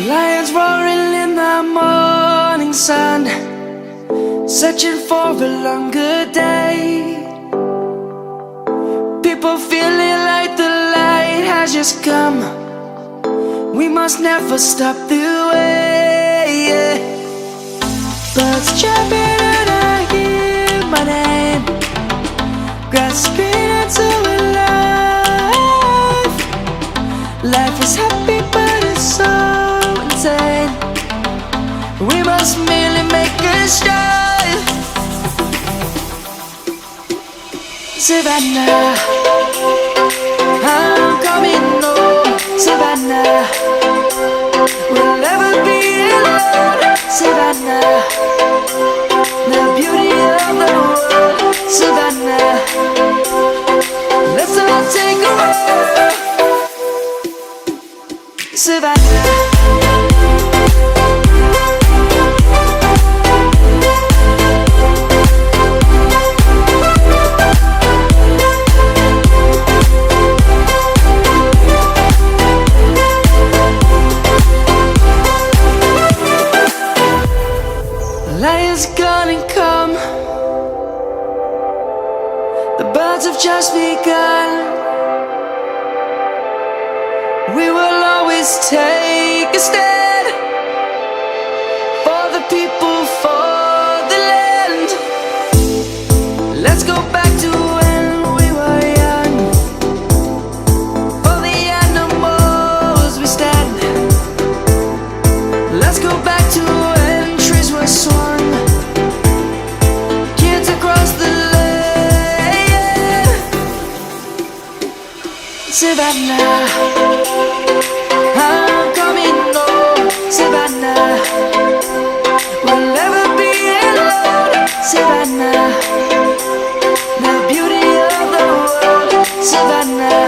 Lions roaring in the morning sun, searching for a longer day. People feeling like the light has just come. We must never stop the way. Birds chirping and I hear my name, grasping into a life. Life is happy but it's so insane. We must merely make a start. Savannah, I'm coming home. Savannah, we'll never be alone. Savannah, the beauty of the world. Savannah, let's all take a walk. Savannah. Lion's gonna come. The birds have just begun. We will always take a stand for the people, for the land. Let's go back to when we were young. For the animals we stand. Let's go back to when trees were swung, kids across the land. Savannah, I'm coming home. Savannah, we'll never be alone. Savannah, the beauty of the world. Savannah,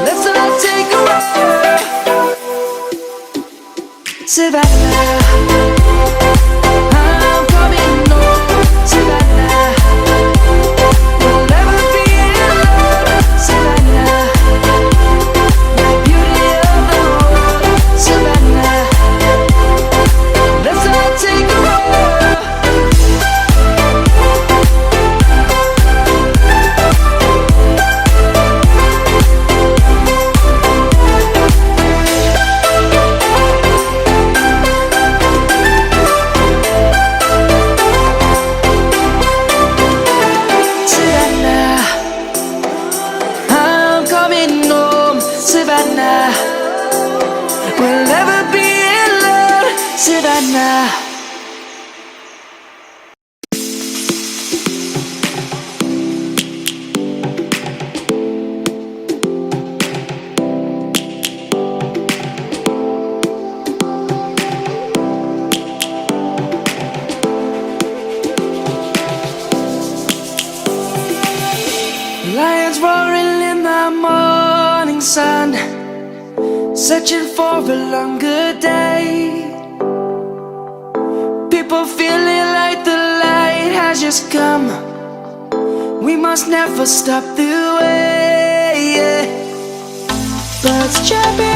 let's all take a walk. Savannah, I'm coming home. Savannah, we'll never be alone. Savannah, the beauty of the world. Savannah, let's all take a walk. Savannah, I'm coming home. Savannah, we'll never be alone. Savannah. Lions roaring in the morning sun, searching for a longer day. People feeling like the light has just come. We must never stop the way. Birds chirping